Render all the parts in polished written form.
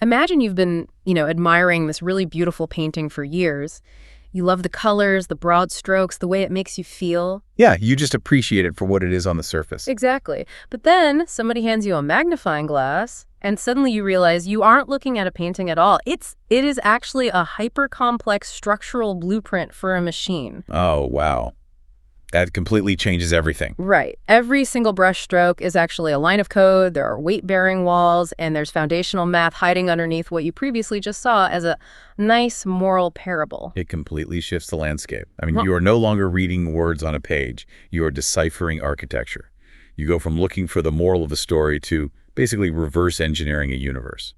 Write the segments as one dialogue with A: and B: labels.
A: Imagine you've been, admiring this really beautiful painting for years. You love the colors, the broad strokes, the way it makes you feel.
B: Yeah, you just appreciate it for what it is on the surface.
A: Exactly. But then somebody hands you a magnifying glass, and suddenly you realize you aren't looking at a painting at all. It is actually a hyper-complex structural blueprint for a machine.
B: Oh, wow. That completely changes everything.
A: Right. Every single brush stroke is actually a line of code. There are weight-bearing walls, and there's foundational math hiding underneath what you previously just saw as a nice moral parable.
B: It completely shifts the landscape. I mean, you are no longer reading words on a page. You are deciphering architecture. You go from looking for the moral of a story to basically reverse engineering a universe.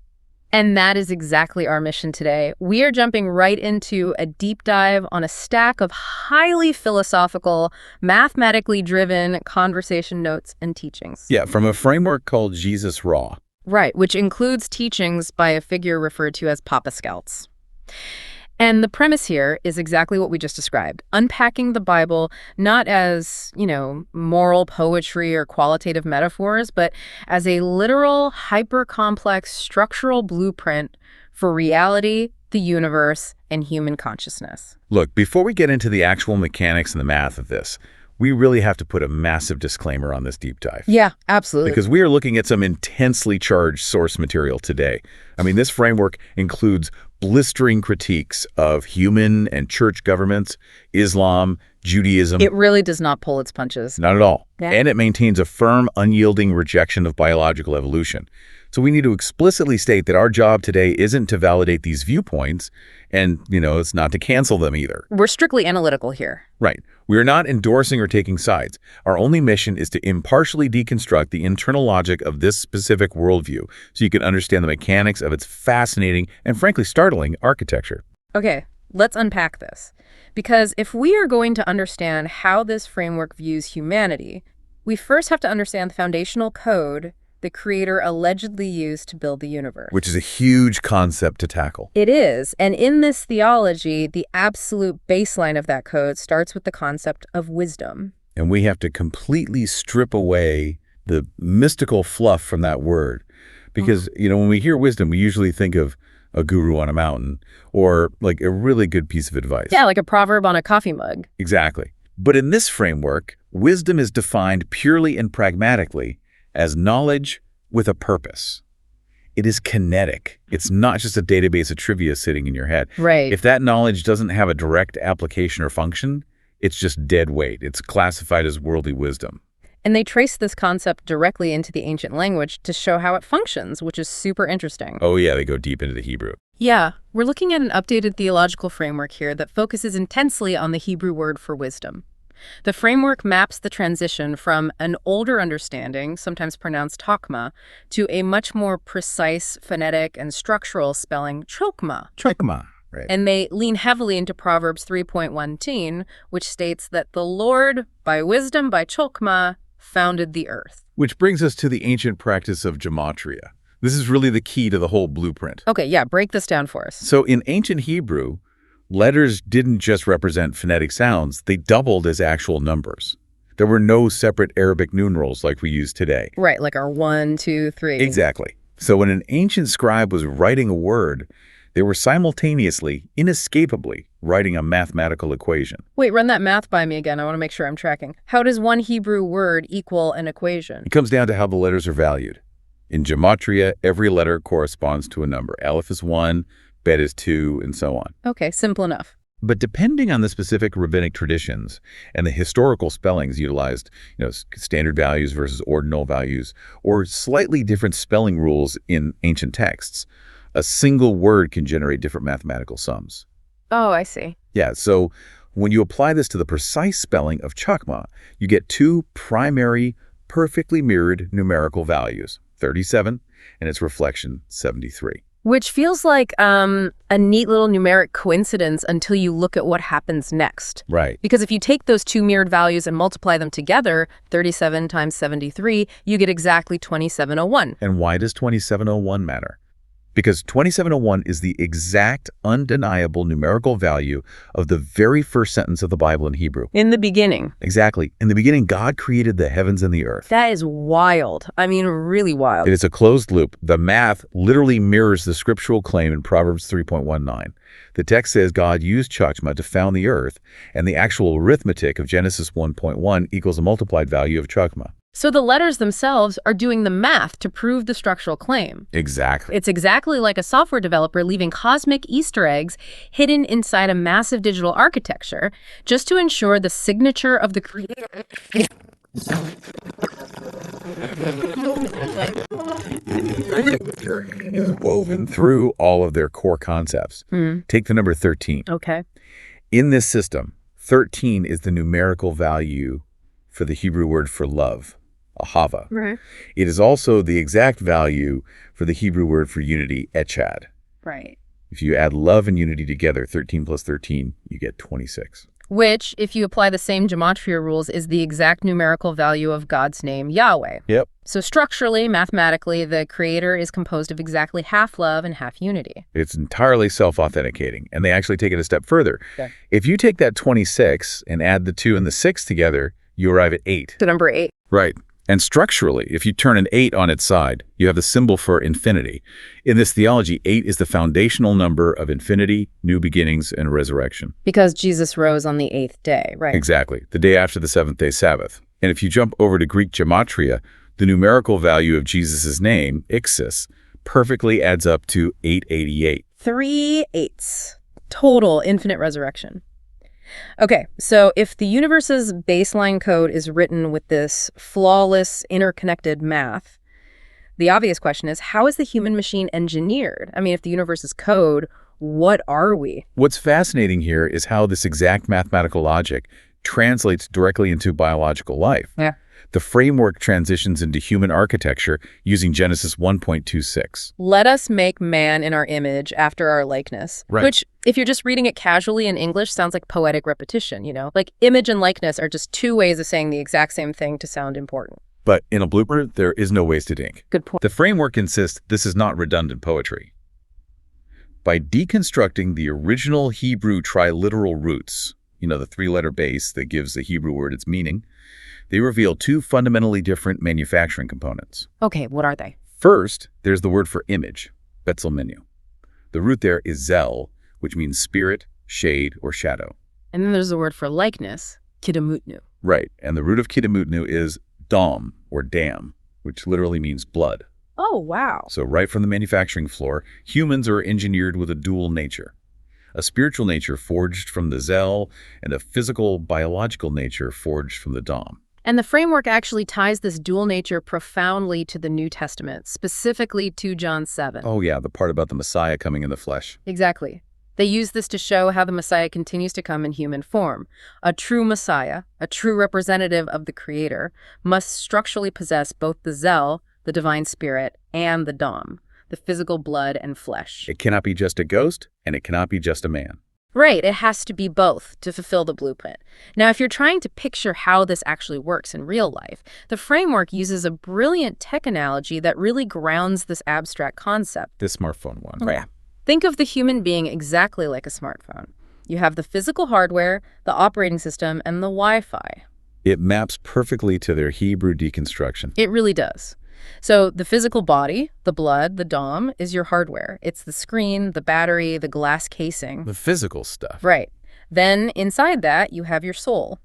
A: And that is exactly our mission today. We are jumping right into a deep dive on a stack of highly philosophical, mathematically driven conversation notes and teachings.
B: Yeah, from a framework called Jesus Raw.
A: Right, which includes teachings by a figure referred to as Papascalz. And the premise here is exactly what we just described, unpacking the Bible not as, moral poetry or qualitative metaphors, but as a literal, hyper-complex structural blueprint for reality, the universe, and human consciousness.
B: Look, before we get into the actual mechanics and the math of this, we really have to put a massive disclaimer on this deep dive.
A: Yeah, absolutely.
B: Because we are looking at some intensely charged source material today. I mean, this framework includes blistering critiques of human and church governments, Islam, Judaism.
A: It really does not pull its punches.
B: Not at all.
A: Yeah.
B: And it maintains a firm, unyielding rejection of biological evolution. So we need to explicitly state that our job today isn't to validate these viewpoints, and, it's not to cancel them either.
A: We're strictly analytical here.
B: Right. We are not endorsing or taking sides. Our only mission is to impartially deconstruct the internal logic of this specific worldview so you can understand the mechanics of its fascinating and frankly startling architecture.
A: Okay, let's unpack this. Because if we are going to understand how this framework views humanity, we first have to understand the foundational code the Creator allegedly used to build the universe.
B: Which is a huge concept to tackle.
A: It is. And in this theology, the absolute baseline of that code starts with the concept of wisdom.
B: And we have to completely strip away the mystical fluff from that word. Because, when we hear wisdom, we usually think of a guru on a mountain or like a really good piece of advice.
A: Yeah, like a proverb on a coffee mug.
B: Exactly. But in this framework, wisdom is defined purely and pragmatically as knowledge with a purpose. It is kinetic. It's not just a database of trivia sitting in your head.
A: Right.
B: If that knowledge doesn't have a direct application or function, it's just dead weight. It's classified as worldly wisdom.
A: And they trace this concept directly into the ancient language to show how it functions, which is super interesting.
B: Oh yeah, they go deep into the Hebrew.
A: Yeah, we're looking at an updated theological framework here that focuses intensely on the Hebrew word for wisdom. The framework maps the transition from an older understanding, sometimes pronounced chokmah, to a much more precise phonetic and structural spelling chokmah.
B: Chokmah, right.
A: And they lean heavily into Proverbs 3.1, which states that the Lord, by wisdom, by chokmah, founded the earth.
B: Which brings us to the ancient practice of gematria. This is really the key to the whole blueprint.
A: Okay, yeah, break this down for us.
B: So in ancient Hebrew, letters didn't just represent phonetic sounds, they doubled as actual numbers. There were no separate Arabic numerals like we use today.
A: Right, like our 1, 2, 3.
B: Exactly. So when an ancient scribe was writing a word, they were simultaneously, inescapably, writing a mathematical equation.
A: Wait, run that math by me again. I want to make sure I'm tracking. How does one Hebrew word equal an equation?
B: It comes down to how the letters are valued. In gematria, every letter corresponds to a number. Aleph is 1, Bet is 2, and so on.
A: Okay, simple enough.
B: But depending on the specific rabbinic traditions and the historical spellings utilized, standard values versus ordinal values, or slightly different spelling rules in ancient texts, a single word can generate different mathematical sums.
A: Oh, I see.
B: Yeah, so when you apply this to the precise spelling of chokmah, you get two primary, perfectly mirrored numerical values, 37 and its reflection, 73.
A: Which feels like a neat little numeric coincidence until you look at what happens next.
B: Right.
A: Because if you take those two mirrored values and multiply them together, 37 times 73, you get exactly 2701.
B: And why does 2701 matter? Because 2701 is the exact, undeniable numerical value of the very first sentence of the Bible in Hebrew.
A: In the beginning.
B: Exactly. In the beginning, God created the heavens and the earth.
A: That is wild. I mean, really wild.
B: It is a closed loop. The math literally mirrors the scriptural claim in Proverbs 3.19. The text says God used chokmah to found the earth, and the actual arithmetic of Genesis 1.1 equals a multiplied value of chokmah.
A: So the letters themselves are doing the math to prove the structural claim.
B: Exactly.
A: It's exactly like a software developer leaving cosmic Easter eggs hidden inside a massive digital architecture just to ensure the signature of the creator.
B: Woven through all of their core concepts. Take the number 13.
A: Okay.
B: In this system, 13 is the numerical value for the Hebrew word for love, ahava.
A: Right.
B: It is also the exact value for the Hebrew word for unity, echad.
A: Right.
B: If you add love and unity together, 13 plus 13, you get 26.
A: Which, if you apply the same gematria rules, is the exact numerical value of God's name, Yahweh.
B: Yep.
A: So structurally, mathematically, the creator is composed of exactly half love and half unity.
B: It's entirely self-authenticating, and they actually take it a step further.
A: Okay.
B: If you take that 26 and add the 2 and the 6 together, you arrive at 8.
A: So number 8.
B: Right. And structurally, if you turn an 8 on its side, you have the symbol for infinity. In this theology, 8 is the foundational number of infinity, new beginnings, and resurrection.
A: Because Jesus rose on the 8th day, right?
B: Exactly, the day after the seventh-day Sabbath. And if you jump over to Greek gematria, the numerical value of Jesus' name, Ixis, perfectly adds up to 888.
A: 3 8s. Total infinite resurrection. Okay, so if the universe's baseline code is written with this flawless, interconnected math, the obvious question is, how is the human machine engineered? I mean, if the universe is code, what are we?
B: What's fascinating here is how this exact mathematical logic translates directly into biological life.
A: Yeah.
B: The framework transitions into human architecture using Genesis 1.26.
A: Let us make man in our image after our likeness.
B: Right.
A: Which, if you're just reading it casually in English, sounds like poetic repetition, you know? Like image and likeness are just two ways of saying the exact same thing to sound important.
B: But in a blooper, there is no wasted ink.
A: Good point.
B: The framework insists this is not redundant poetry. By deconstructing the original Hebrew triliteral roots, you know, the three-letter base that gives the Hebrew word its meaning, they reveal two fundamentally different manufacturing components.
A: Okay, what are they?
B: First, there's the word for image, betzalmenu. The root there is zel, which means spirit, shade, or shadow.
A: And then there's the word for likeness, kidamutnu.
B: Right, and the root of kidamutnu is dam, or dam, which literally means blood.
A: Oh, wow.
B: So right from the manufacturing floor, humans are engineered with a dual nature. A spiritual nature forged from the zel, and a physical, biological nature forged from the dam.
A: And the framework actually ties this dual nature profoundly to the New Testament, specifically to John 7.
B: Oh yeah, the part about the Messiah coming in the flesh.
A: Exactly. They use this to show how the Messiah continues to come in human form. A true Messiah, a true representative of the Creator, must structurally possess both the zel, the divine spirit, and the dam, the physical blood and flesh.
B: It cannot be just a ghost, and it cannot be just a man.
A: Right, it has to be both to fulfill the blueprint. Now, if you're trying to picture how this actually works in real life, the framework uses a brilliant tech analogy that really grounds this abstract concept.
B: This smartphone one.
A: Yeah. Think of the human being exactly like a smartphone. You have the physical hardware, the operating system, and the Wi-Fi.
B: It maps perfectly to their Hebrew deconstruction.
A: It really does. So the physical body, the blood, the dam, is your hardware. It's the screen, the battery, the glass casing.
B: The physical stuff.
A: Right. Then inside that, you have your soul.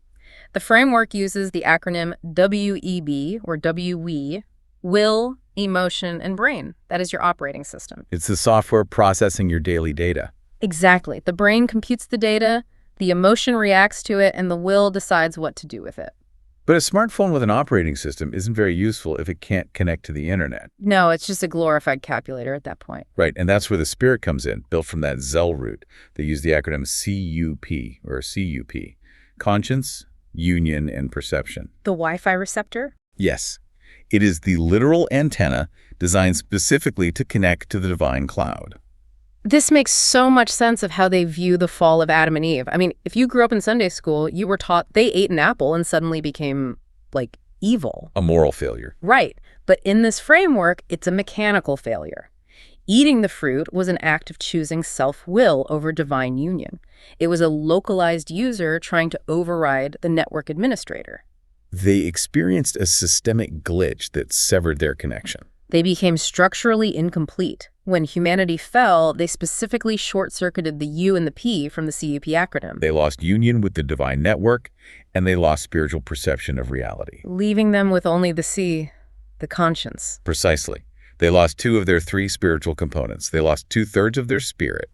A: The framework uses the acronym WEB, or WE, will, emotion, and brain. That is your operating system.
B: It's the software processing your daily data.
A: Exactly. The brain computes the data, the emotion reacts to it, and the will decides what to do with it.
B: But a smartphone with an operating system isn't very useful if it can't connect to the internet.
A: No, it's just a glorified calculator at that point.
B: Right, and that's where the spirit comes in, built from that zel root. They use the acronym CUP, or CUP. Conscience, union, and perception.
A: The Wi-Fi receptor?
B: Yes. It is the literal antenna designed specifically to connect to the divine cloud.
A: This makes so much sense of how they view the fall of Adam and Eve. I mean, if you grew up in Sunday school, you were taught they ate an apple and suddenly became, like, evil.
B: A moral failure.
A: Right. But in this framework, it's a mechanical failure. Eating the fruit was an act of choosing self-will over divine union. It was a localized user trying to override the network administrator.
B: They experienced a systemic glitch that severed their connection.
A: They became structurally incomplete. When humanity fell, they specifically short-circuited the U and the P from the CUP acronym.
B: They lost union with the divine network, and they lost spiritual perception of reality.
A: Leaving them with only the C, the conscience.
B: Precisely. They lost 2 of their 3 spiritual components. They lost 2/3 of their spirit.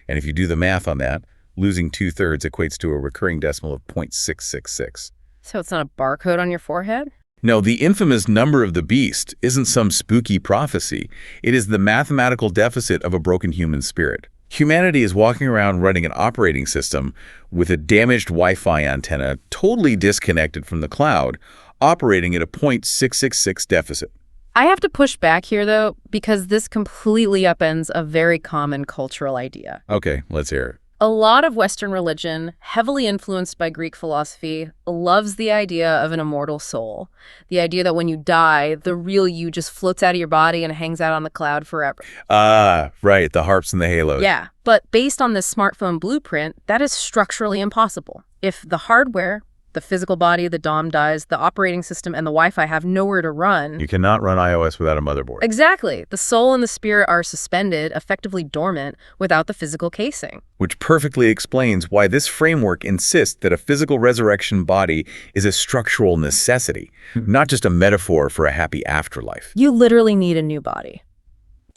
B: And if you do the math on that, losing 2/3 equates to a recurring decimal of 0.666.
A: So it's not a barcode on your forehead?
B: No, the infamous number of the beast isn't some spooky prophecy. It is the mathematical deficit of a broken human spirit. Humanity is walking around running an operating system with a damaged Wi-Fi antenna, totally disconnected from the cloud, operating at a 0.666 deficit.
A: I have to push back here, though, because this completely upends a very common cultural idea.
B: Okay, let's hear it.
A: A lot of Western religion, heavily influenced by Greek philosophy, loves the idea of an immortal soul. The idea that when you die, the real you just floats out of your body and hangs out on the cloud forever.
B: Ah, right, the harps and the halos.
A: Yeah, but based on this smartphone blueprint, that is structurally impossible. If the hardware, the physical body, the DOM dies, the operating system, and the Wi-Fi have nowhere to run.
B: You cannot run iOS without a motherboard.
A: Exactly. The soul and the spirit are suspended, effectively dormant, without the physical casing.
B: Which perfectly explains why this framework insists that a physical resurrection body is a structural necessity, not just a metaphor for a happy afterlife.
A: You literally need a new body.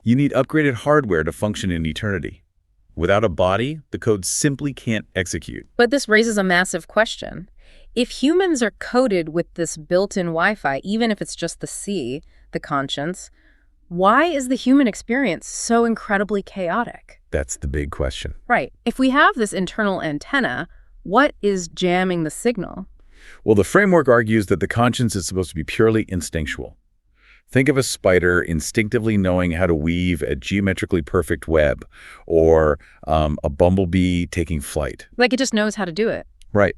B: You need upgraded hardware to function in eternity. Without a body, the code simply can't execute.
A: But this raises a massive question. If humans are coded with this built-in Wi-Fi, even if it's just the C, the conscience, why is the human experience so incredibly chaotic?
B: That's the big question.
A: Right. If we have this internal antenna, what is jamming the signal?
B: Well, the framework argues that the conscience is supposed to be purely instinctual. Think of a spider instinctively knowing how to weave a geometrically perfect web, or a bumblebee taking flight.
A: Like it just knows how to do it.
B: Right.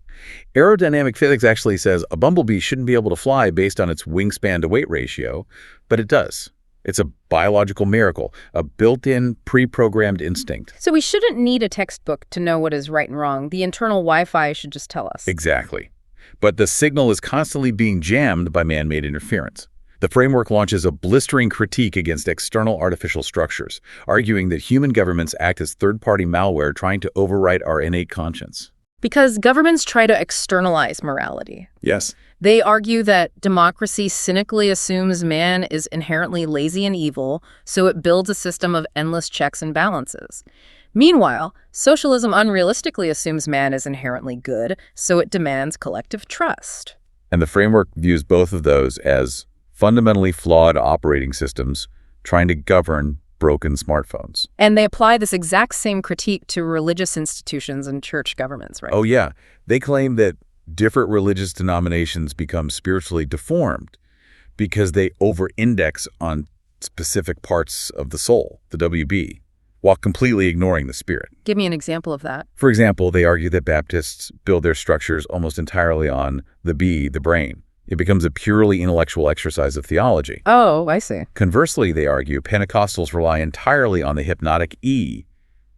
B: Aerodynamic physics actually says a bumblebee shouldn't be able to fly based on its wingspan to weight ratio, but it does. It's a biological miracle, a built-in, pre-programmed instinct.
A: So we shouldn't need a textbook to know what is right and wrong. The internal Wi-Fi should just tell us.
B: Exactly. But the signal is constantly being jammed by man-made interference. The framework launches a blistering critique against external artificial structures, arguing that human governments act as third-party malware trying to overwrite our innate conscience.
A: Because governments try to externalize morality.
B: Yes.
A: They argue that democracy cynically assumes man is inherently lazy and evil, so it builds a system of endless checks and balances. Meanwhile, socialism unrealistically assumes man is inherently good, so it demands collective trust.
B: And the framework views both of those as fundamentally flawed operating systems trying to govern broken smartphones.
A: And they apply this exact same critique to religious institutions and church governments, right?
B: Oh, yeah. They claim that different religious denominations become spiritually deformed because they over-index on specific parts of the soul, the WB, while completely ignoring the spirit.
A: Give me an example of that.
B: For example, they argue that Baptists build their structures almost entirely on the B, the brain. It becomes a purely intellectual exercise of theology.
A: Oh, I see.
B: Conversely, they argue, Pentecostals rely entirely on the hypnotic E,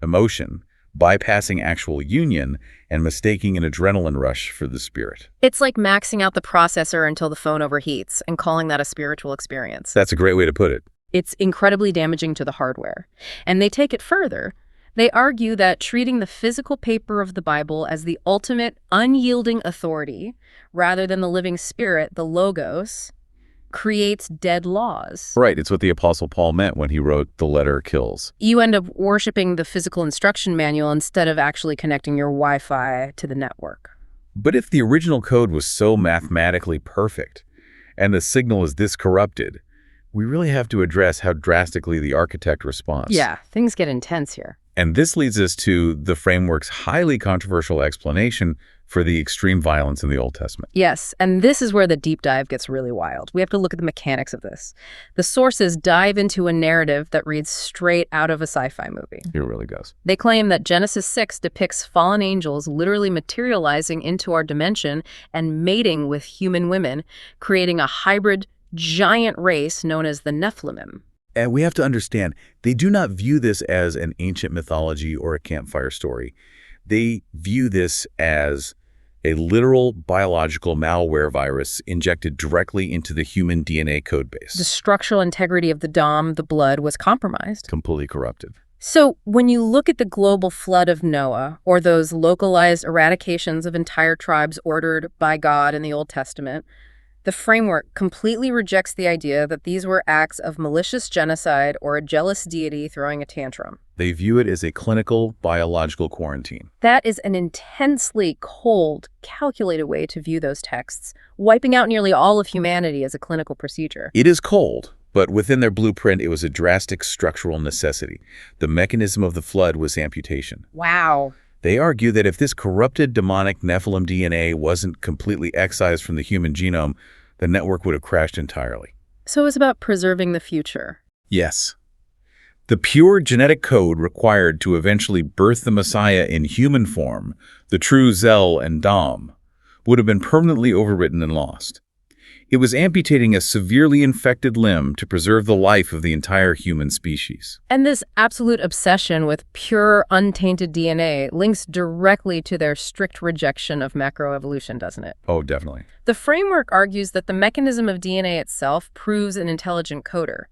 B: emotion, bypassing actual union and mistaking an adrenaline rush for the spirit.
A: It's like maxing out the processor until the phone overheats and calling that a spiritual experience.
B: That's a great way to put it.
A: It's incredibly damaging to the hardware. And they take it further. They argue that treating the physical paper of the Bible as the ultimate unyielding authority, rather than the living spirit, the logos, creates dead laws.
B: Right. It's what the Apostle Paul meant when he wrote "The letter kills."
A: You end up worshiping the physical instruction manual instead of actually connecting your Wi-Fi to the network.
B: But if the original code was so mathematically perfect and the signal is this corrupted, we really have to address how drastically the architect responds.
A: Yeah, things get intense here.
B: And this leads us to the framework's highly controversial explanation for the extreme violence in the Old Testament.
A: Yes, and this is where the deep dive gets really wild. We have to look at the mechanics of this. The sources dive into a narrative that reads straight out of a sci-fi movie.
B: It really goes.
A: They claim that Genesis 6 depicts fallen angels literally materializing into our dimension and mating with human women, creating a hybrid giant race known as the Nephilim.
B: And we have to understand, they do not view this as an ancient mythology or a campfire story. They view this as a literal biological malware virus injected directly into the human DNA code base.
A: The structural integrity of the dom, the blood, was compromised.
B: Completely corrupted.
A: So when you look at the global flood of Noah, or those localized eradications of entire tribes ordered by God in the Old Testament, the framework completely rejects the idea that these were acts of malicious genocide or a jealous deity throwing a tantrum.
B: They view it as a clinical, biological quarantine.
A: That is an intensely cold, calculated way to view those texts, wiping out nearly all of humanity as a clinical procedure.
B: It is cold, but within their blueprint, it was a drastic structural necessity. The mechanism of the flood was amputation.
A: Wow.
B: They argue that if this corrupted demonic Nephilim DNA wasn't completely excised from the human genome, the network would have crashed entirely.
A: So it's about preserving the future.
B: Yes. The pure genetic code required to eventually birth the Messiah in human form, the true Zel and Dom, would have been permanently overwritten and lost. It was amputating a severely infected limb to preserve the life of the entire human species.
A: And this absolute obsession with pure, untainted DNA links directly to their strict rejection of macroevolution, doesn't it?
B: Oh, definitely.
A: The framework argues that the mechanism of DNA itself proves an intelligent coder.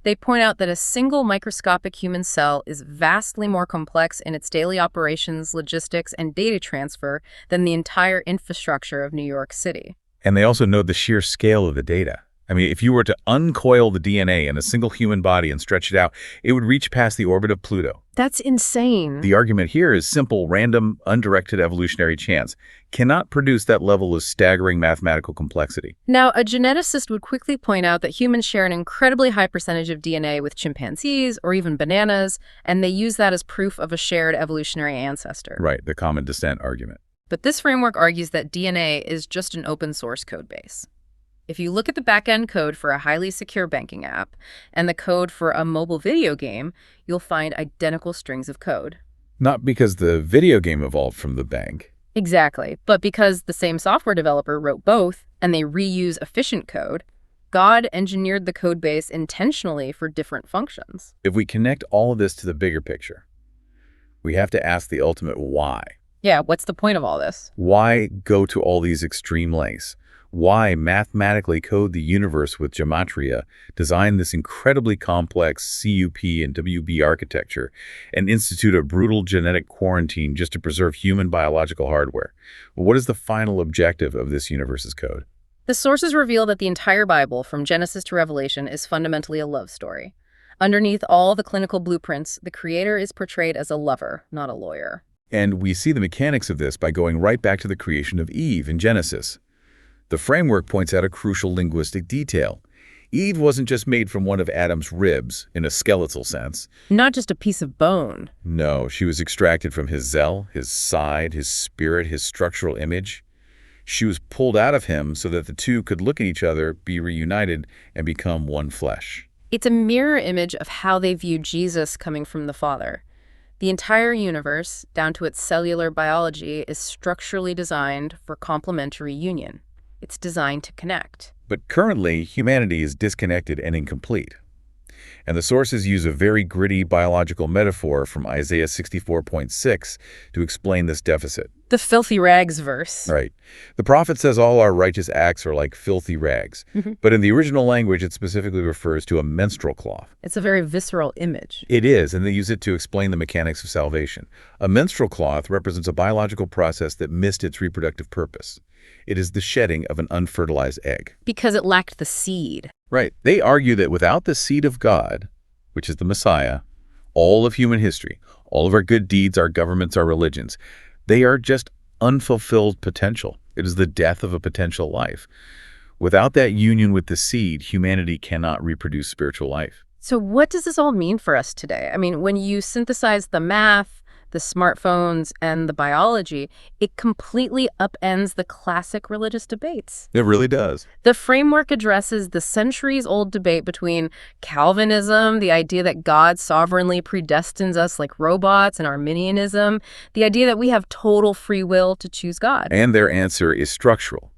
A: They point out that a single microscopic human cell is vastly more complex in its daily operations, logistics, and data transfer than the entire infrastructure of New York City.
B: And they also know the sheer scale of the data. I mean, if you were to uncoil the DNA in a single human body and stretch it out, it would reach past the orbit of Pluto.
A: That's insane.
B: The argument here is simple, random, undirected evolutionary chance cannot produce that level of staggering mathematical complexity.
A: Now, a geneticist would quickly point out that humans share an incredibly high percentage of DNA with chimpanzees or even bananas, and they use that as proof of a shared evolutionary ancestor.
B: Right, the common descent argument.
A: But this framework argues that DNA is just an open source code base. If you look at the back-end code for a highly secure banking app and the code for a mobile video game, you'll find identical strings of code.
B: Not because the video game evolved from the bank.
A: Exactly, but because the same software developer wrote both and they reuse efficient code, God engineered the code base intentionally for different functions.
B: If we connect all of this to the bigger picture, we have to ask the ultimate why.
A: Yeah, what's the point of all this?
B: Why go to all these extreme lengths? Why mathematically code the universe with gematria, design this incredibly complex CUP and WB architecture, and institute a brutal genetic quarantine just to preserve human biological hardware? What is the final objective of this universe's code?
A: The sources reveal that the entire Bible, from Genesis to Revelation, is fundamentally a love story. Underneath all the clinical blueprints, the creator is portrayed as a lover, not a lawyer.
B: And we see the mechanics of this by going right back to the creation of Eve in Genesis. The framework points out a crucial linguistic detail. Eve wasn't just made from one of Adam's ribs, in a skeletal sense.
A: Not just a piece of bone.
B: No, she was extracted from his zel, his side, his spirit, his structural image. She was pulled out of him so that the two could look at each other, be reunited, and become one flesh.
A: It's a mirror image of how they view Jesus coming from the Father. The entire universe, down to its cellular biology, is structurally designed for complementary union. It's designed to connect.
B: But currently, humanity is disconnected and incomplete. And the sources use a very gritty biological metaphor from Isaiah 64.6 to explain this deficit.
A: The filthy rags verse.
B: Right. The prophet says all our righteous acts are like filthy rags. But in the original language, it specifically refers to a menstrual cloth.
A: It's a very visceral image.
B: It is, and they use it to explain the mechanics of salvation. A menstrual cloth represents a biological process that missed its reproductive purpose. It is the shedding of an unfertilized egg.
A: Because it lacked the seed.
B: Right. They argue that without the seed of God, which is the Messiah, all of human history, all of our good deeds, our governments, our religions, they are just unfulfilled potential. It is the death of a potential life. Without that union with the seed, humanity cannot reproduce spiritual life.
A: So what does this all mean for us today? I mean, when you synthesize the math, the smartphones, and the biology, it completely upends the classic religious debates.
B: It really does.
A: The framework addresses the centuries-old debate between Calvinism, the idea that God sovereignly predestines us like robots, and Arminianism, the idea that we have total free will to choose God.
B: And their answer is structural.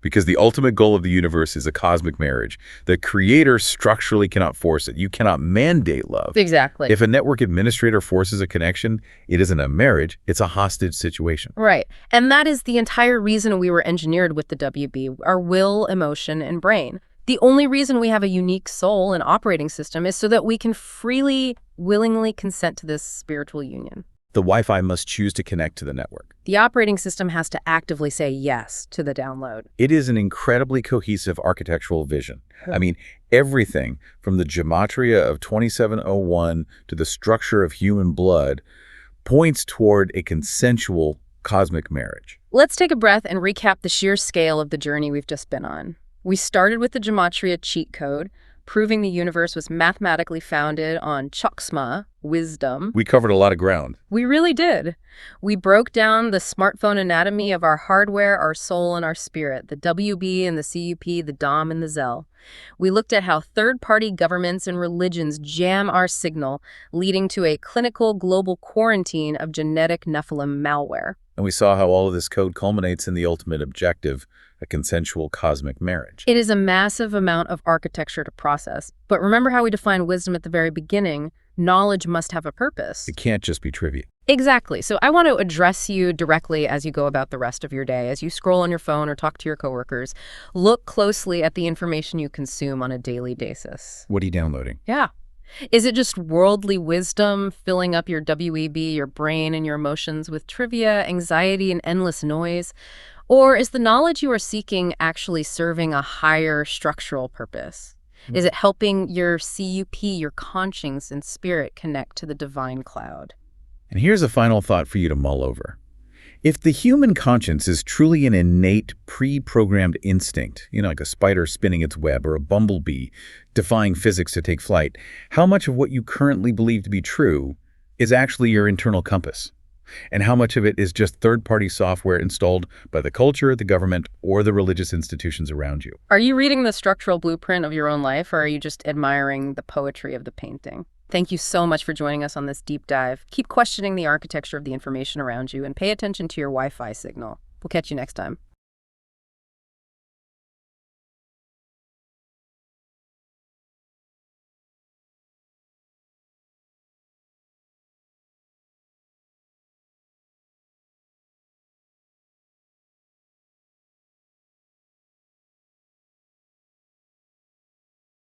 B: Because the ultimate goal of the universe is a cosmic marriage. The creator structurally cannot force it. You cannot mandate love.
A: Exactly.
B: If a network administrator forces a connection, it isn't a marriage, it's a hostage situation.
A: Right. And that is the entire reason we were engineered with the WB, our will, emotion, and brain. The only reason we have a unique soul and operating system is so that we can freely, willingly consent to this spiritual union.
B: The Wi-Fi must choose to connect to the network.
A: The operating system has to actively say yes to the download.
B: It is an incredibly cohesive architectural vision. I mean, everything from the gematria of 2701 to the structure of human blood points toward a consensual cosmic marriage.
A: Let's take a breath and recap the sheer scale of the journey we've just been on. We started with the gematria cheat code, proving the universe was mathematically founded on choksma, wisdom.
B: We covered a lot of ground.
A: We really did. We broke down the smartphone anatomy of our hardware, our soul, and our spirit, the WB and the CUP, the DOM and the ZEL. We looked at how third-party governments and religions jam our signal, leading to a clinical global quarantine of genetic Nephilim malware.
B: And we saw how all of this code culminates in the ultimate objective, a consensual cosmic marriage.
A: It is a massive amount of architecture to process. But remember how we defined wisdom at the very beginning? Knowledge must have a purpose.
B: It can't just be trivia.
A: Exactly. So I want to address you directly as you go about the rest of your day. As you scroll on your phone or talk to your coworkers, look closely at the information you consume on a daily basis.
B: What are you downloading?
A: Yeah. Is it just worldly wisdom filling up your WEB, your brain, and your emotions with trivia, anxiety, and endless noise? Or is the knowledge you are seeking actually serving a higher structural purpose? Is it helping your CUP, your conscience and spirit connect to the divine cloud?
B: And here's a final thought for you to mull over. If the human conscience is truly an innate, pre-programmed instinct, like a spider spinning its web or a bumblebee defying physics to take flight, how much of what you currently believe to be true is actually your internal compass? And how much of it is just third-party software installed by the culture, the government, or the religious institutions around you?
A: Are you reading the structural blueprint of your own life, or are you just admiring the poetry of the painting? Thank you so much for joining us on this deep dive. Keep questioning the architecture of the information around you and pay attention to your Wi-Fi signal. We'll catch you next time.